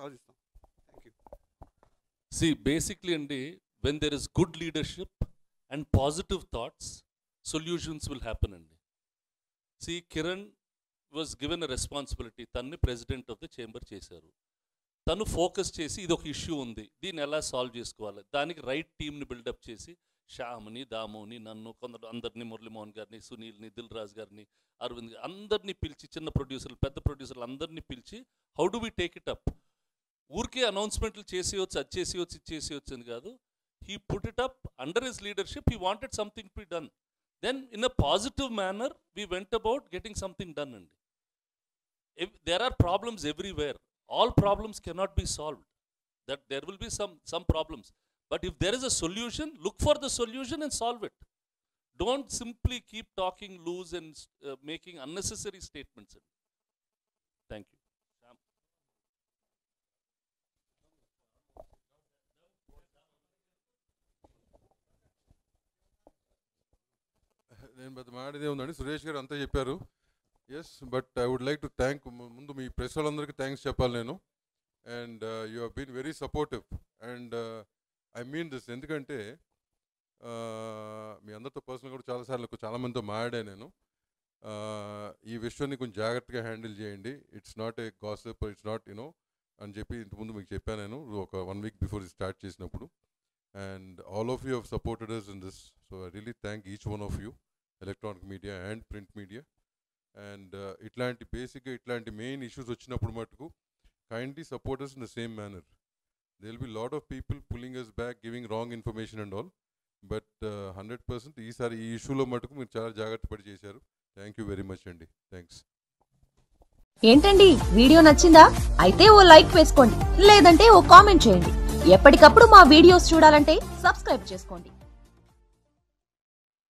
Audio Jungle. See, basically, when there is good leadership and positive thoughts, solutions will happen. See, Kiran was given a responsibility. Tanni president of the chamber chesaru. Tanu focus chesi idoka issue undi. Deen ela solve chesukovali. Daniki right team ni build up chesi Shyamni, Damoni, Nannu, andarni Murli Mohan garni, Sunil ni, Dilraj garni, Arvind andarni pilchi, chinna producer, pedda producer andarni pilchi, how do we take it up? ఊరికే అనౌన్స్మెంట్లు చేసేయచ్చు, అది చేసేయచ్చు, ఇది చేసేయచ్చు అని కాదు. He put it up under his leadership. He wanted something to be done. Then in a positive manner we went about getting something done అండి. There are problems everywhere. All problems cannot be solved. That there will be some problems. But if there is a solution, look for the solution and solve it. Don't simply keep talking loose and making unnecessary statements అండి. Thank you. నేను పెద్ద మాటదే ఉందండి. సురేష్ గారు అంతా చెప్పారు. Yes, but I would like to thank ముందు మీ ప్రెస్ వాళ్ళందరికీ థ్యాంక్స్ చెప్పాలి నేను. And you have been very supportive and I mean this. ఎందుకంటే మీ అందరితో పర్సనల్ కూడా చాలామందితో మాట్లాడాను నేను. ఈ విషయాన్ని కొంచెం జాగ్రత్తగా హ్యాండిల్ చేయండి. It's not a gossip, it's not you know అని చెప్పి ఇంతకుముందు మీకు చెప్పాను నేను ఒక 1 week బిఫోర్ స్టార్ట్ చేసినప్పుడు. And all of you have supported us in this. So I really thank each one of you, electronic media and print media. And ఇట్లాంటి main issues వచ్చినప్పుడు మటుకు kindly support us in the same manner. There will be a lot of people pulling us back, giving wrong information and all. But 100% ఈసారి ఈ ఇష్యూలో మటుకు మీరు చాలా జాగ్రత్త పడి చేశారు. థ్యాంక్ యూ వెరీ మచ్ అండి. థ్యాంక్స్. ఏంటండి, వీడియో నచ్చిందా? అయితే ఓ లైక్ వేసుకోండి, లేదంటే ఓ కామెంట్ చేయండి. ఎప్పటికప్పుడు మా వీడియోస్ చూడాలంటే సబ్స్క్రైబ్ చేసుకోండి.